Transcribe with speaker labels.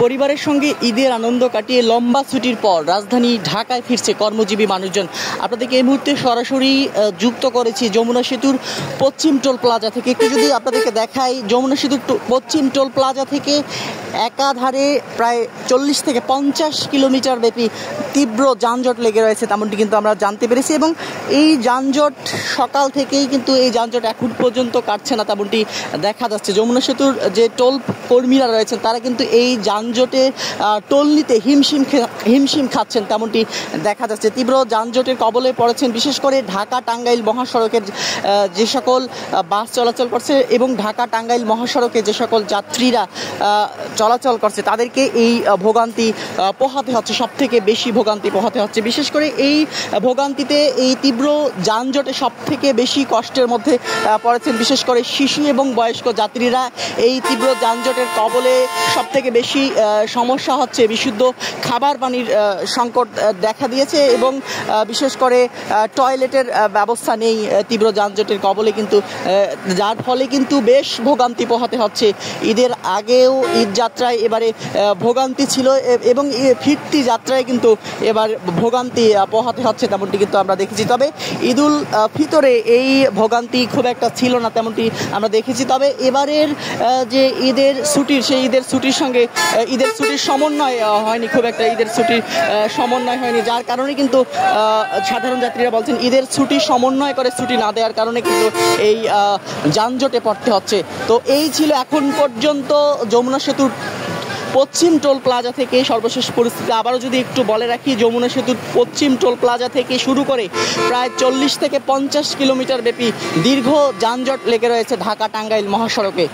Speaker 1: পরিবারের সঙ্গে ঈদের আনন্দ কাটিয়ে লম্বা ছুটির পর রাজধানী ঢাকায় ফিরছে কর্মজীবী মানুষজন। আপনাদেরকে এই মুহূর্তে সরাসরি যুক্ত করেছি যমুনা সেতুর পশ্চিম টোল প্লাজা থেকে। একটু যদি আপনাদেরকে দেখাই, যমুনা সেতুর পশ্চিম টোল প্লাজা থেকে একাধারে প্রায় 40 থেকে 50 কিলোমিটার ব্যাপী তীব্র যানজট লেগে রয়েছে, তেমনটি কিন্তু আমরা জানতে পেরেছি। এবং এই যানজট সকাল থেকেই কিন্তু এই যানজট এখন পর্যন্ত কাটছে না, তেমনটি দেখা যাচ্ছে। যমুনা সেতুর যে টোল কর্মীরা রয়েছেন তারা কিন্তু এই যানজটে টোল নিতে হিমশিম খাচ্ছেন, তেমনটি দেখা যাচ্ছে। তীব্র যানজটের কবলে পড়েছেন বিশেষ করে ঢাকা টাঙ্গাইল মহাসড়কের যে সকল বাস চলাচল করছে এবং ঢাকা টাঙ্গাইল মহাসড়কে যে সকল যাত্রীরা চলাচল করছে তাদেরকে এই ভোগান্তি পোহাতে হচ্ছে, সব থেকে বেশি ভোগান্তি পোহাতে হচ্ছে। বিশেষ করে এই ভোগান্তিতে, এই তীব্র যানজটে সব থেকে বেশি কষ্টের মধ্যে পড়েছেন বিশেষ করে শিশু এবং বয়স্ক যাত্রীরা। এই তীব্র যানজটের কবলে সব থেকে বেশি সমস্যা হচ্ছে, বিশুদ্ধ খাবার পানির সংকট দেখা দিয়েছে এবং বিশেষ করে টয়লেটের ব্যবস্থা নেই তীব্র যানজটের কবলে, কিন্তু যার ফলে কিন্তু বেশ ভোগান্তি পোহাতে হচ্ছে। ঈদের আগেও ঈদ যাত্রায় এবারে ভোগান্তি ছিল এবং ফিরতি যাত্রায় কিন্তু এবার ভোগান্তি পোহাতে হচ্ছে, তেমনটি কিন্তু আমরা দেখেছি। তবে ঈদুল ফিতরে এই ভোগান্তি খুব একটা ছিল না, তেমনটি আমরা দেখেছি। তবে এবারের যে ঈদের ছুটির, সেই ঈদের ছুটির সঙ্গে ঈদের ছুটির সমন্বয় হয়নি, খুব একটা ঈদের ছুটির সমন্বয় হয়নি, যার কারণে কিন্তু সাধারণ যাত্রীরা বলছেন ঈদের ছুটি সমন্বয় করে ছুটি না দেওয়ার কারণে কিন্তু এই যানজটে পড়তে হচ্ছে। তো এই ছিল এখন পর্যন্ত যমুনা সেতুর পশ্চিম টোল প্লাজা থেকে সর্বশেষ পরিস্থিতি। আবারও যদি একটু বলে রাখি, যমুনা সেতুর পশ্চিম টোল প্লাজা থেকে শুরু করে প্রায় 40 থেকে 50 কিলোমিটার ব্যাপী দীর্ঘ যানজট লেগে রয়েছে ঢাকা টাঙ্গাইল মহাসড়কে।